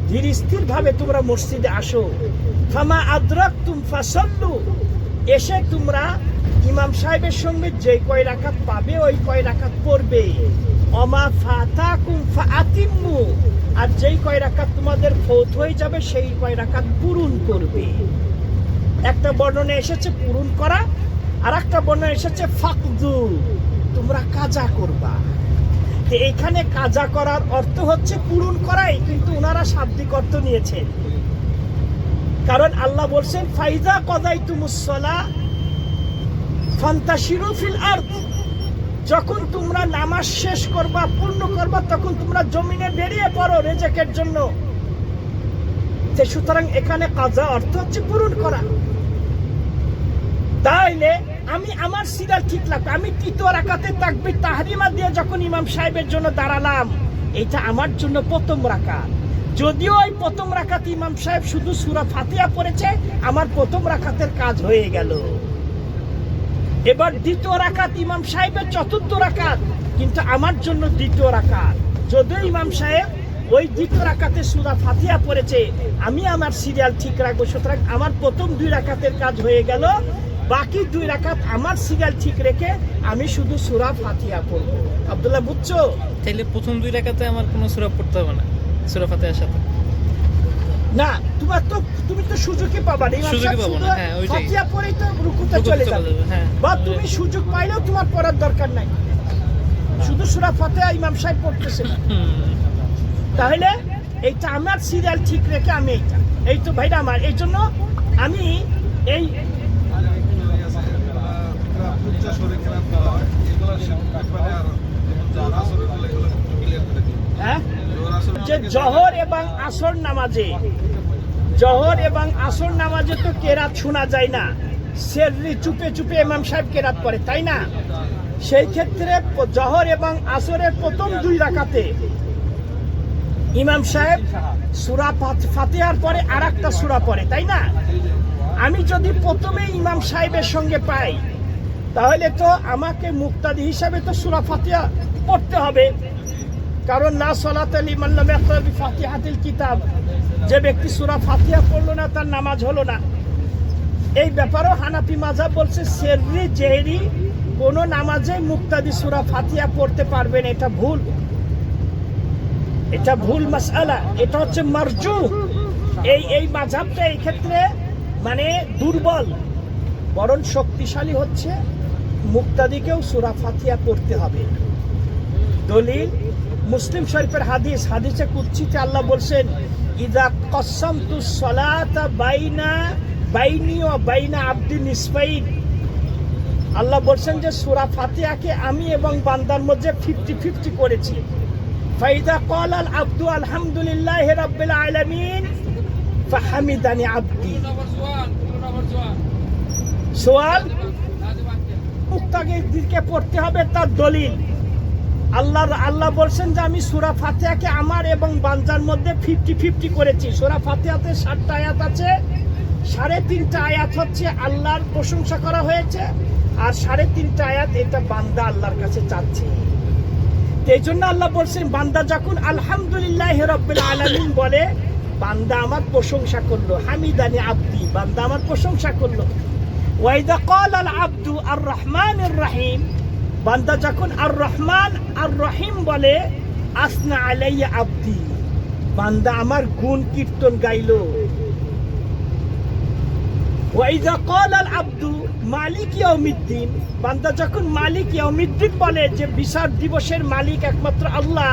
ধীর স্থির ভাবে তোমরা মসজিদে আসো। ফামা আদরাকতুম ফাসাল্লু, এসে তোমরা ইমাম সাহেবের সঙ্গে যে কয় রাকাত পাবে ওই কয় রাকাত পড়বে। ওমা ফাতাকুম ফাআতিমু, আর যেই কয় রাকাত তোমাদের ফৌত হয়ে যাবে সেই কয় রাকাত পূরণ করবে। একটা বর্ণনা এসেছে পূরণ করা, আর একটা বর্ণনা এসেছে ফাকদু, তোমরা কাজা করবা। তো এখানে কাজা করার অর্থ হচ্ছে পূরণ করাই, কিন্তু ওনারা শাব্দিক অর্থ নিয়েছেন। কারণ আল্লাহ বলছেন ফাইজা কাযাইতুমুস সালাহ ফান্তাশিরু ফিল আরদ, যখন তোমরা নামাজ শেষ করবা, পূর্ণ করবা, তখন তোমরা জমিনে বেরিয়ে পড়ো রিজিকের জন্য। সুতরাং এখানে কাজা অর্থ হচ্ছে পূরণ করা। তাইলে আমি আমার সিরিয়াল ঠিক লাগবে। আমি 3য় রাকাতে তাকবীর তাহরিমা দিয়ে যখন ইমাম সাহেবের জন্য দাঁড়ালাম, এটা আমার জন্য প্রথম রাকাত। যদিও এই প্রথম রাকাত ইমাম সাহেব শুধু সূরা ফাতিহা পড়েছে, আমার প্রথম রাকাতের কাজ হয়ে গেল। এবার দ্বিতীয় রাকাত ইমাম সাহেবের চতুর্থ রাকাত, কিন্তু আমার জন্য দ্বিতীয় রাকাত। যদিও ইমাম সাহেব ওই দ্বিতীয় রাকাতে সূরা ফাতিহা পড়েছে, আমি আমার সিরিয়াল ঠিক রাখবো। সুতরাং আমার প্রথম 2 রাকাতের কাজ হয়ে গেল। বাকি 2 রাকাত আমার সিরিয়াল ঠিক রেখে আমি শুধু সূরা ফাতিহা পড়বো। আব্দুল্লাহ, বুঝছো? তাহলে প্রথম 2 রাকাতে আমার কোনো সূরা পড়তে হবে না সূরা ফাতিহার সাথে? না, তুমি তো সুযোগই পাবা না। সুযোগই পাবো না, হ্যাঁ ওইটাই। ফাতিহা পড়েই তো রুকুতে চলে যাবে, হ্যাঁ। বা তুমি সুযোগ পাইলেও তোমার পড়ার দরকার নাই, শুধু সূরা ফাতিহা ইমাম সাহেব পড়তেছে না। তাহলে এইটা আমার সিরিয়াল ঠিক রেখে আমি এই তো ভাইরা আমার, এই জন্য আমি এই যে জোহর এবং আসর নামাজে তো কেরাত শোনা যায় না, সেররি চুপে চুপে ইমাম সাহেব কেরাত পড়ে, তাই না? সেই ক্ষেত্রে জোহর এবং আসরের প্রথম 2 রাকাতে ইমাম সাহেব সূরা ফাতিহার পরে আরেকটা সূরা পড়ে, তাই না? আমি যদি প্রথমে ইমাম সাহেবের সঙ্গে পাই, তাহলে তো আমাকে মুক্তাদি হিসাবে তো সূরা ফাতিহা পড়তে হবে, কারণ না সালাতা লিমান লাম ইয়াকরা বিফাতিহাতিল কিতাব, যে ব্যক্তি সূরা ফাতিহা পড়লো না তার নামাজ হলো না। এই ব্যাপারেও হানাফি মাযহাব বলছে সেররি জেহরি কোনো নামাজে মুক্তাদি সূরা ফাতিহা পড়তে পারবে না। এটা ভুল মাসআলা, এটা হচ্ছে মারজু। এই মাযহাবটা এই ক্ষেত্রে মানে দুর্বল, বরং শক্তিশালী হচ্ছে মুক্তাদিকেও সূরা ফাতিহা পড়তে হবে। দলিল মুসলিম শরীফের হাদিসে কুদসিতে আল্লাহ বলছেন, ইযা কসসামতুস সালাতা বাইনি ওয়া বাইনা আবদি নিসফাইন। আল্লাহ বলছেন যে সূরা ফাতিহাকে আমি এবং বান্দার মধ্যে 50-50 করেছি। ফাইদা ক্বালাল আবদু আলহামদুলিল্লাহি রাব্বিল আলামিন ফাহামিদানি আবদি। সোয়াল মুক্তাদিকে পড়তে হবে, তার দলিল আল্লাহ বলছেন যে আমি সূরা ফাতিহাকে আমার এবং বান্দার মধ্যে 50-50 করেছি। সূরা ফাতিহাতে 7টা আয়াত আছে, 3.5টা আয়াত হচ্ছে আল্লাহর প্রশংসা করা হয়েছে, আর 3.5টা আয়াত এটা বান্দা আল্লাহর কাছে চাচ্ছে। এই জন্য আল্লাহ বলছেন, বান্দা যখন আলহামদুলিল্লাহি রাব্বিল আলামিন বলে, বান্দা আমার প্রশংসা করলো, হামিদানি আবদি, বান্দা আমার প্রশংসা করলো। ওয়াইদা ক্বালাল আবদু আর রহমানির রহিম, বান্দা যখন আর রহমান আর রহিম বলে, আসনা আলাইয়া আবদি, বান্দা আমার গুণ কীর্তন গাইলো। ওয়াইদা ক্বালাল আবদু মালিক ইয়াউমিদ্দিন, বান্দা যখন মালিক ইয়াউমিদ্দিন বলে, যে বিচার দিবসের মালিক একমাত্র আল্লাহ,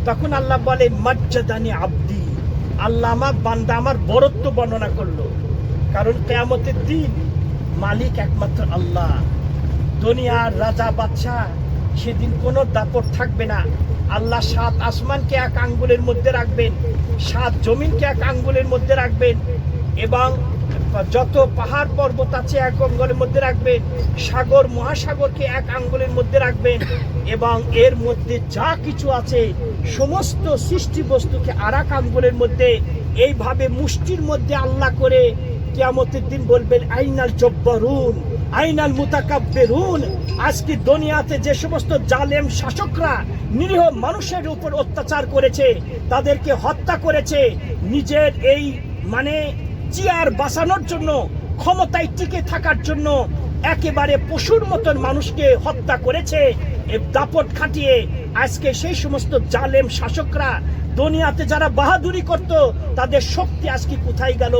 তখন আল্লাহ বলে মাজ্জাদানি আবদি, আল্লাহ বান্দা আমার বরত্ব বর্ণনা করলো। কারণ কিয়ামতের দিন মালিক একমাত্র আল্লাহ, দুনিয়ার রাজা বাদশাহ, সেদিন কোনো দাপট থাকবে না। আল্লাহ 7 আসমানকে 1 আঙ্গুলের মধ্যে রাখবেন, 7 জমিনকে 1 আঙ্গুলের মধ্যে রাখবেন, এবং যত পাহাড় পর্বত আছে 1 আঙ্গুলের মধ্যে রাখবেন, সাগর মহাসাগরকে 1 আঙ্গুলের মধ্যে রাখবেন, এবং এর মধ্যে যা কিছু আছে সমস্ত সৃষ্টি বস্তুকে 1 আঙ্গুলের মধ্যে, এইভাবে মুষ্টির মধ্যে আল্লাহ করে কিয়ামতের দিন বলবেন, আইনাল জব্বারুন আইনাল মুতাকাব্বিরুন। আজকে দুনিয়াতে যে সমস্ত জালেম শাসকরা নিরীহ মানুষের উপর অত্যাচার করেছে, তাদেরকে হত্যা করেছে, নিজের এই মানে চেয়ার বাঁচানোর জন্য, ক্ষমতায় টিকে থাকার জন্য একেবারে পশুর মতন মানুষকে হত্যা করেছে, এই দাপট খাটিয়ে। আজকে সেই সমস্ত জালেম শাসকরা দুনিয়াতে যারা বাহাদুরি করত, তাদের শক্তি আজকে কোথায় গেল?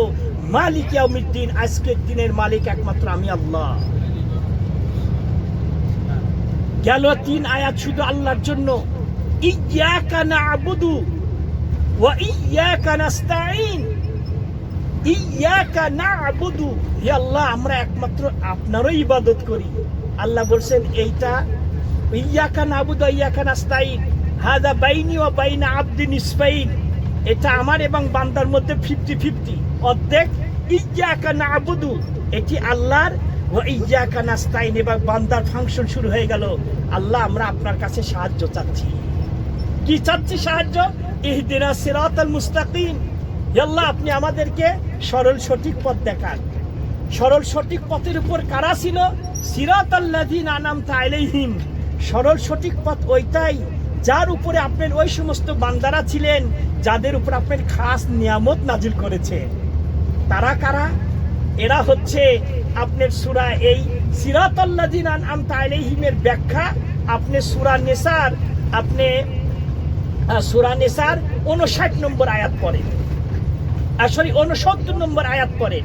মালিক ইয়াউমিদ্দিন, আজকের দিনের মালিক একমাত্র আমি আল্লাহ। গেল 3 আয়াত শুধু আল্লাহর জন্য, ইয়্যাকা না'বুদু ওয়া ইয়্যাকা নাস্তাঈন। ইয়্যাকা না'বুদু, হে আল্লাহ আমরা একমাত্র আপনারই ইবাদত করি। আল্লাহ বলছেন এইটা ইয়্যাকা না'বুদু ওয়া ইয়্যাকা নাস্তাঈন, হাযা বাইনি ওয়া বাইনা আবদি নিসফাইন, এটা আমার এবং বান্দার মধ্যে 50-50 অর্ধেক। ইয়্যাকা না'বুদু এটি আল্লাহর, ওয়া ইয়্যাকা নাস্তাঈন, এবং বান্দার ফাংশন শুরু হয়ে গেল, আল্লাহ আমরা আপনার কাছে সাহায্য চাচ্ছি। কি চাচ্ছি সাহায্য? ইহদিনাস সিরাতাল মুস্তাকিম, হে আল্লাহ আপনি আমাদেরকে সরল সঠিক পথ দেখান। সরল সঠিক পথের উপর কারা ছিল? সিরাতাল্লাযিনা আনআমতা আলাইহিম, সরল সঠিক পথ ওইটাই যার উপরে আপনার ওই সমস্ত বান্দারা ছিলেন যাদের উপর আপনার খাস নিয়ামত নাজিল করেছে। তারা কারা? এরা হচ্ছে আপনার সূরা এই সিরাতাল্লাযিনা আনআমতা আলাইহিমের ব্যাখ্যা আপনি সূরা নিসার সূরা নিসার 59 নম্বর আয়াত পড়েন, 69 নম্বর আয়াত পড়েন।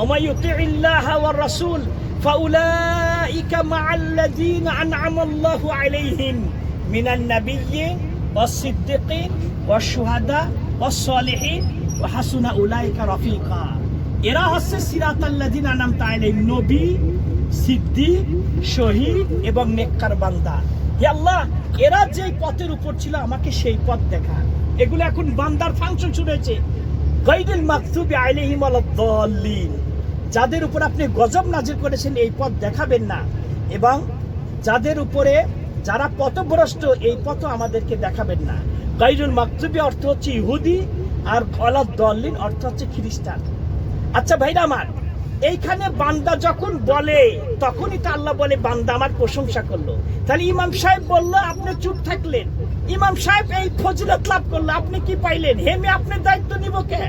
ওমাই ইউতিইল্লাহা ওয়ার রাসূল ফাউলাইকা মাআল্লাযিনা আনআমাল্লাহু আলাইহিম মিনান নাবিয়্যিন ওয়াস সিদ্দিকিন ওয়াশ শুহাদা ওয়াস সালিহিন ওয়া হাসুনা উলাইকা রাফিকা। এরা হচ্ছে সিরাতাল্লাযিনা আনআমতা আলাইহিম, নবী, সিদ্দিক, শহীদ এবং নেককার বান্দা। হে আল্লাহ এরা যে পথের উপর ছিল আমাকে সেই পথ দেখা। এগুলো এখন বান্দার ফাংশন শুরু হয়েছে। গায়রুল মাগদুবি আলাইহিম ওয়ালাদ-দাল্লিন, যাদের উপর আপনি গজব নাজিল করেছেন এই পথ দেখাবেন না, এবং যাদের উপরে যারা পথভ্রষ্ট এই পথ আমাদেরকে দেখাবেন না। গায়রুল মাগদুবি অর্থ হচ্ছে ইহুদি, আর ওয়ালাদ-দাল্লিন অর্থ হচ্ছে খ্রিস্টান। আচ্ছা ভাইরা আমার, এইখানে বান্দা যখন বলে তখনই তো আল্লাহ বলে বান্দা আমার প্রশংসা করলো। তাহলে ইমাম সাহেব বললো, আপনি চুপ থাকলেন। ইমাম সাহেব এই ফজিলত লাভ করলো, আপনি কি পাইলেন? হেমে আপনি দায়িত্ব নিব কে?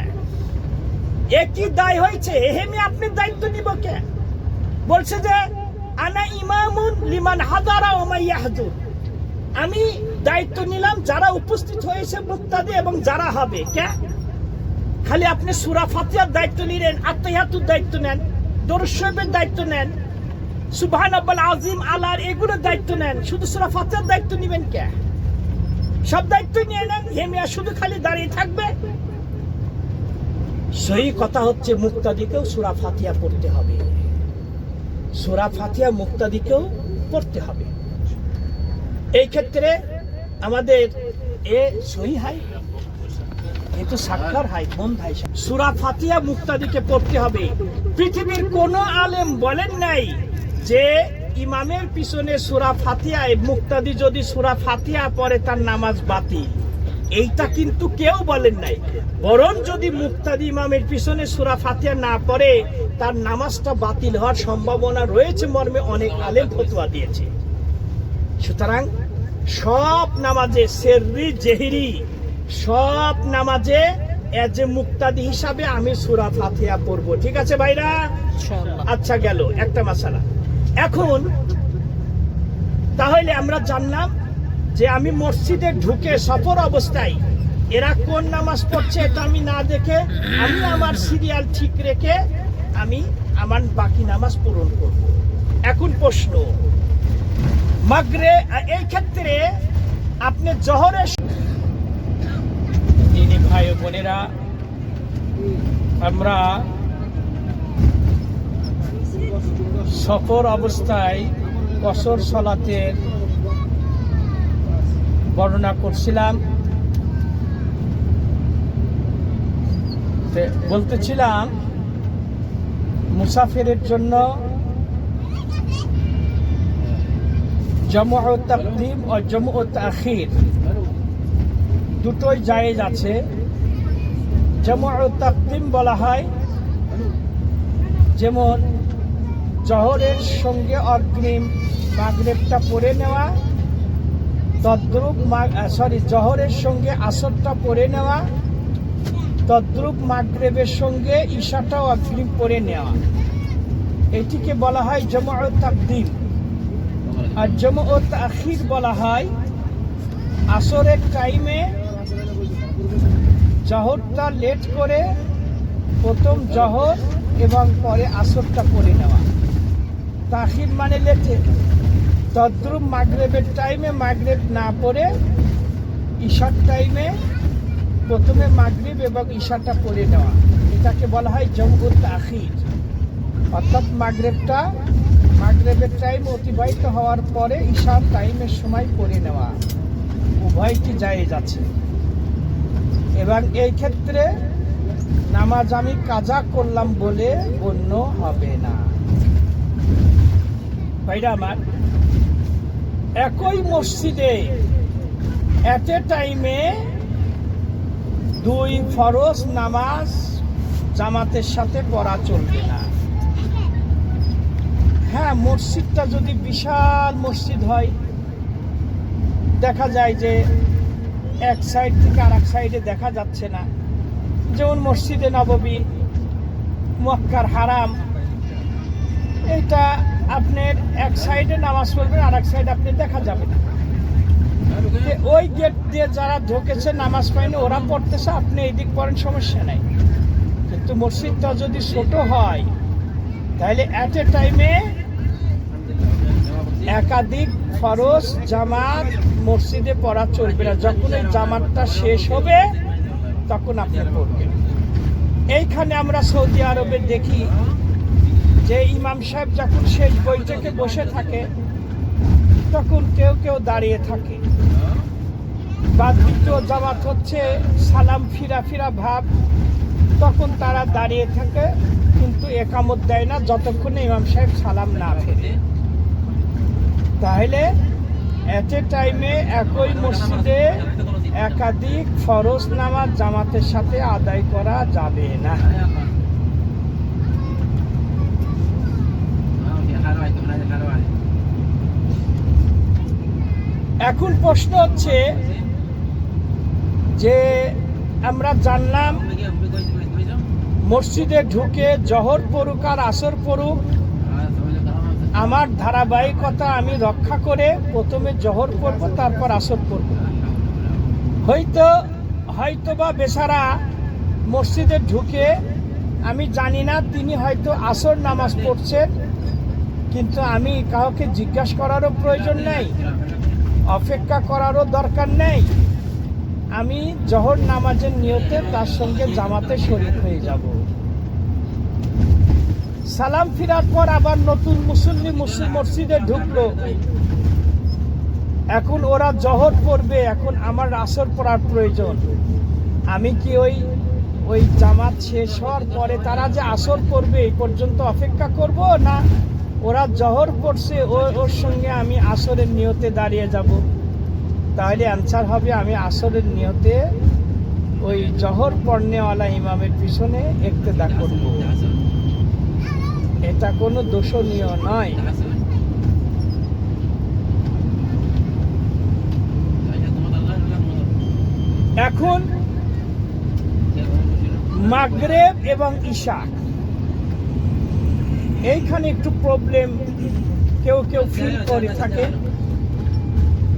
এ কি দায় হয়েছে? হেমে আপনি দায়িত্ব নিব কে? বলছে যে আনা ইমামুন লিমান হাদারা ওয়া মান ইয়াহদুর, আমি দায়িত্ব নিলাম যারা উপস্থিত হয়েছে মুক্তাদি এবং যারা হবে। কে? খালি আপনি সূরা ফাতিহার দায়িত্ব নিলেন, আত্তাহিয়াতুর দায়িত্ব নেন, দরুদ শরীফের দায়িত্ব নেন, সুবহানাল্লাহিল আযীম আলার এগুলোর দায়িত্ব নেন, শুধু সূরা ফাতিহার দায়িত্ব নেবেন কে? সব দায়িত্ব নিয়ে নেন, হেমিয়া শুধু খালি দাঁড়িয়ে থাকবে। সহি কথা হচ্ছে মুক্তাদিকেও সূরা ফাতিহা পড়তে হবে, সূরা ফাতিহা মুক্তাদিকেও পড়তে হবে। এই ক্ষেত্রে আমাদের সহি হাই একটু সাক্ষর হাই কোন ভাই, সূরা ফাতিহা মুক্তাদিকে পড়তে হবে। পৃথিবীর কোন আলেম বলেন নাই যে ইমামের পিছনে সূরা ফাতিহা, মুক্তাদি যদি সূরা ফাতিহা পড়ে তার নামাজ বাতিল, এইটা কিন্তু কেউ বলেন নাই। বরং যদি মুক্তাদি ইমামের পিছনে সূরা ফাতিহা না পড়ে তার নামাজটা বাতিল হওয়ার সম্ভাবনা রয়েছে মর্মে অনেক আলেম ফতোয়া দিয়েছে। সুতরাং সব নামাজে সেররি জেহরি সব নামাজে এজ এ মুক্তাদি হিসাবে আমি সূরা ফাতিহা পড়বো। ঠিক আছে ভাইরা? আচ্ছা গেল একটা মাসালা। এখন তাহলে আমরা জানলাম যে আমি মসজিদে ঢুকে সফর অবস্থায় এরা কোন নামাজ পড়ছে এটা আমি না দেখে আমি আমার সিরিয়াল ঠিক রেখে আমি আমার বাকি নামাজ পূরণ করব। এখন প্রশ্ন, মাগরে এই ক্ষেত্রে আপনি জোহরের ভাই বোনেরা, আমরা সফর অবস্থায় কসর সালাতের বর্ণনা করছিলাম। বলতেছিলাম মুসাফিরের জন্য জামউ তাকদিম ও জামউ তাখির দুটোই জায়েজ আছে। জামউ তাকদিম বলা হয় যেমন জোহরের সঙ্গে অগ্রিম মাগরিবটা পড়ে নেওয়া, তদ্রূপ জোহরের সঙ্গে আসরটা পড়ে নেওয়া, তদ্রূপ মাগরিবের সঙ্গে ইশাটাও অগ্রিম পড়ে নেওয়া, এটিকে বলা হয় জামউ তাকদিম। আর জামউ তাখির বলা হয় আসরের টাইমে জোহরটা লেট করে প্রথম জোহর এবং পরে আসরটা পড়ে নেওয়া। তাখির মানে লেটে। তদ্রূপ মাগরিবের টাইমে মাগরিব না পড়ে ইশার টাইমে প্রথমে মাগরিব এবং ইশাটা পড়ে নেওয়া, এটাকে বলা হয় জামউ তাখির। অর্থাৎ মাগরিবের টাইম অতিবাহিত হওয়ার পরে ইশার টাইমের সময় পড়ে নেওয়া, উভয়টি জায়েজ আছে। এবং এই ক্ষেত্রে নামাজ আমি কাজা করলাম বলে গণ্য হবে না। ভাইরা আমার, একই মসজিদে এট এ টাইমে 2 ফরজ নামাজ জামাতের সাথে পড়া চলবে না। হ্যাঁ, মসজিদটা যদি বিশাল মসজিদ হয়, দেখা যায় যে এক সাইড থেকে আর এক সাইডে দেখা যাচ্ছে না, যেমন মসজিদে নববী, মক্কার হারাম, এটা আপনার এক সাইডে নামাজ পড়বেন, আর এক সাইড আপনি দেখা যাবে না। ওই গেট দিয়ে যারা ঢুকেছে নামাজ পায়নি, ওরা পড়তেছে, আপনি এই দিক পড়েন, সমস্যা নাই। কিন্তু মসজিদটা যদি ছোট হয়, তাহলে এট এ টাইমে একাধিক ফরজ জামাত মসজিদে পড়া চলবে না। যখন এই জামাতটা শেষ হবে তখন আপনি পড়বেন। এইখানে আমরা সৌদি আরবে দেখি যে ইমাম সাহেব যখন শেষ বৈঠকে বসে থাকে, তখন কেউ কেউ দাঁড়িয়ে থাকে, বা দ্বিতীয় জামাত হচ্ছে সালাম ফিরা ফিরা ভাব, তখন তারা দাঁড়িয়ে থাকে, কিন্তু একামত দেয় না যতক্ষণে ইমাম সাহেব সালাম না ফেলে। তাহলে এট এ টাইমে একই মসজিদে একাধিক ফরজ নামাজ জামাতের সাথে আদায় করা যাবে না। এখন প্রশ্ন হচ্ছে যে আমরা জানলাম মসজিদে ঢুকে জহর পড়ুক আর আসর পড়ুক, আমার ধারাবাহিকতা আমি রক্ষা করে প্রথমে জহর পড়ব, তারপর আসর পড়ব। হয়তো বা বেচারা মসজিদে ঢুকে, আমি জানি না, তিনি হয়তো আসর নামাজ পড়ছেন, কিন্তু আমি কাউকে জিজ্ঞাসা করারও প্রয়োজন নেই, অপেক্ষা করারও দরকার নেই। আমি জহর নামাজের নিয়তে তার সঙ্গে জামাতে শরীক হয়ে যাব। সালাম ফিরার পর আবার নতুন মুসল্লি মসজিদে ঢুকলো, এখন ওরা জহর পড়বে, এখন আমার আসর পড়ার প্রয়োজন। আমি কি ওই জামাত শেষ হওয়ার পরে তারা যে আসর পড়বে এই পর্যন্ত অপেক্ষা করব, না ওরা জহর পড়ছে ওর সঙ্গে আমি আসরের নিয়তে দাঁড়িয়ে যাব? তাহলে অ্যান্সার হবে আমি আসরের নিয়তে ওই জহর পড়নেওয়ালা ইমামের পিছনে ইক্তেদা করব। এটা কোনো দোষণীয় নয়। এখন মাগরিব এবং ইশা, এইখানে একটু প্রবলেম কেউ ফিল করে থাকে,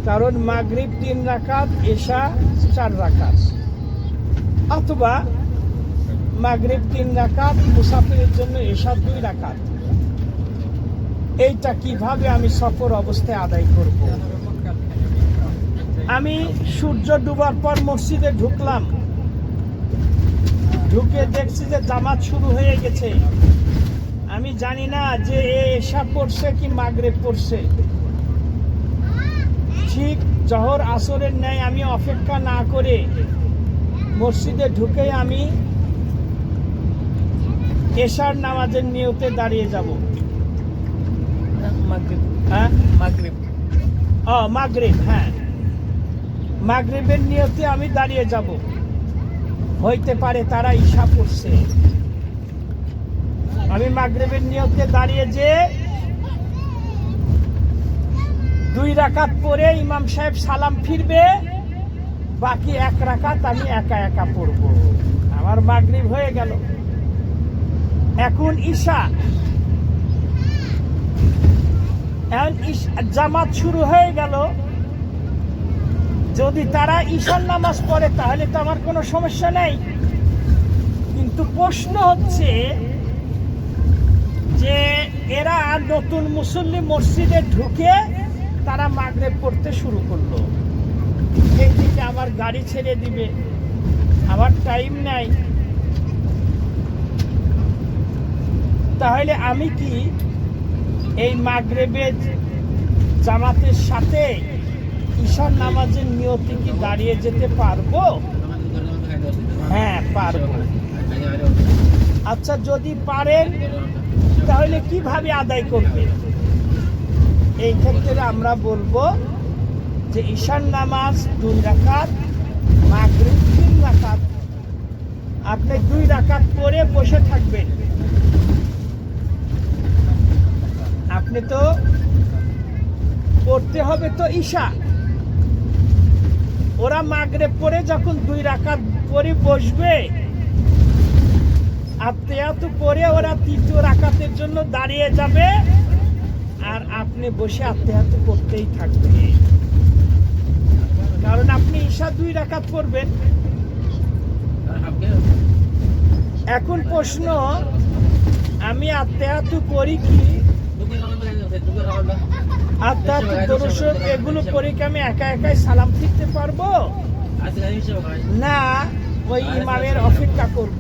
কারণ মাগরিব 3 রাকাত, ইশা 4 রাকাত, অথবা মাগরিব 3 রাকাত, মুসাফিরের জন্য ইশা 2 রাকাত। এইটা কিভাবে আমি সফর অবস্থায় আদায় করব? আমি সূর্য ডুবার পর মসজিদে ঢুকলাম, ঢুকে দেখছি যে জামাত শুরু হয়ে গেছে। আমি জানি না যে এশা পড়ছে কি মাগরিব পড়ছে। ঠিক জহর আসরের ন্যায় আমি অপেক্ষা না করে মসজিদে ঢুকে আমি এশার নামাজের নিয়তে দাঁড়িয়ে যাব। মাগরিব, হ্যাঁ, মাগরিবের নিয়তে আমি দাঁড়িয়ে যাব। হইতে পারে তারা ইশা পড়ছে, আমি মাগরিবের নিয়তে দাঁড়িয়ে যে 2 রাকাত পরে ইমাম সাহেব সালাম ফিরবে, বাকি 1 রাকাত আমি একা একা পড়ব, আমার মাগরিব হয়ে গেল। এখন ইশা, জামাত শুরু হয়ে গেল। যদি তারা ঈশার নামাজ পড়ে তাহলে তো আমার কোনো সমস্যা নেই, কিন্তু প্রশ্ন হচ্ছে যে এরা নতুন মুসল্লি মসজিদে ঢুকে তারা মাগরিব পড়তে শুরু করলো। এই দিকে আমার গাড়ি ছেড়ে দিবে, আমার টাইম নাই, তাহলে আমি কি এই মাগরিবের জামাতের সাথে ঈশার নামাজের নিয়তে কি দাঁড়িয়ে যেতে পারবো? হ্যাঁ, পারবো। আচ্ছা, যদি পারেন তাহলে কিভাবে আদায় করবে? এই ক্ষেত্রে আমরা বলবো যে ঈশান নামাজ 2 রাকাত, মাগরিব 3 রাকাত, আপনি 2 রাকাত পরে বসে থাকবেন। আপনি তো পড়তে হবে তো ঈশা, ওরা মাগরিব পরে যখন 2 রাকাত পরে বসবে, আত্তেয়াতু পরে ওরা 3য় রাকাতের জন্য দাঁড়িয়ে যাবে, আর আপনি বসে আত্তেয়াতু করতেই থাকবেন। কারণ আপনি ঈশা 2 রাকাত পড়বেন। এখন প্রশ্ন, আমি আত্তেয়াতু করি কি, আত্তেয়াতু দরুদ শরীফ এগুলো পড়ে কি আমি একা একাই সালাম ফিরতে পারবো, না ওই ইমামের অপেক্ষা করব?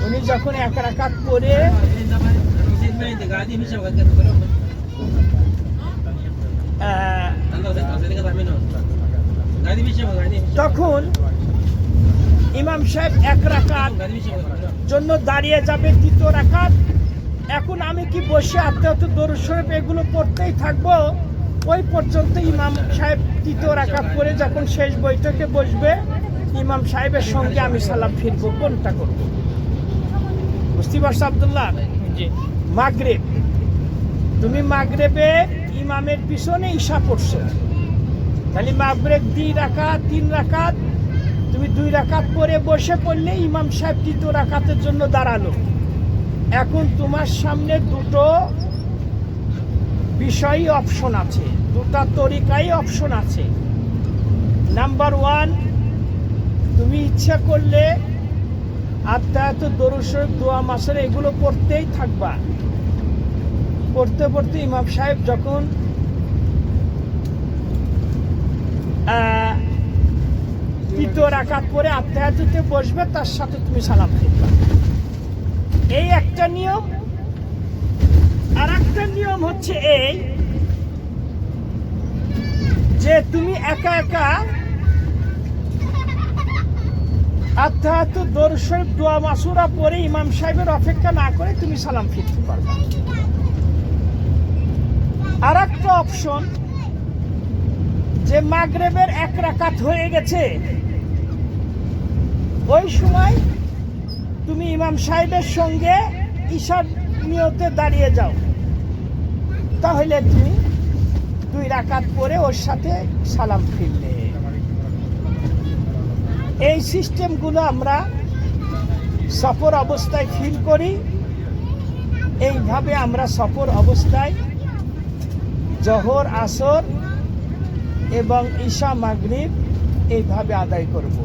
উনি যখন 1 রাকাত পড়ে তখন ইমাম সাহেব 1 রাকাত জন্য দাঁড়িয়ে যাবে 3য় রাকাত। এখন আমি কি বসে আত্তেয়াতু দরুদ শরীফ এগুলো পড়তেই থাকবো ওই পর্যন্ত? ইমাম সাহেব 3য় রাকাত পড়ে যখন শেষ বৈঠকে বসবে, ইমাম সাহেবের সঙ্গে আমি সালাম ফিরবো, কোনটা করব? বুঝতে পারছো আব্দুল্লাহ? জি। মাগরিব, তুমি মাগরিবে ইমামের পিছনে ঈশা পড়ছো, তাহলে মাগরিব 2 রাকাত 3 রাকাত, তুমি 2 রাকাত পরে বসে পড়লে ইমাম সাহেব 3য় রাকাতের জন্য দাঁড়ালো। এখন তোমার সামনে 2টো বিষয়ই অপশন আছে, 2টা তরিকাই অপশন আছে। নাম্বার 1, তুমি ইচ্ছা করলে আত্তেয়াতু দরুদ শরীফ, দোয়া মাসুরা এগুলো পড়তেই থাকবা। পড়তে পড়তে ইমাম সাহেব যখন 3য় রাকাত পরে আত্তেয়াতুতে বসবে, তার সাথে তুমি সালাম ফিরবা। এই একটা নিয়ম। আর একটা নিয়ম হচ্ছে এই যে তুমি একা একা আত্তেয়াতু দরুদ শরীফ, দোয়া মাসুরা পড়ে ইমাম সাহেবের অপেক্ষা না করে তুমি সালাম ফিরতে পারবে। আর একটা অপশন, যে মাগরিবের 1 রাকাত হয়ে গেছে, ওই সময় তুমি ইমাম সাহেবের সঙ্গে ঈশার নিয়তে দাঁড়িয়ে যাও, তাহলে তুমি 2 রাকাত পরে ওর সাথে সালাম ফিরলে। এই সিস্টেমগুলো আমরা সফর অবস্থায় ফিল করি। এইভাবে আমরা সফর অবস্থায় জোহর, আসর এবং ঈশা, মাগরিব এইভাবে আদায় করব।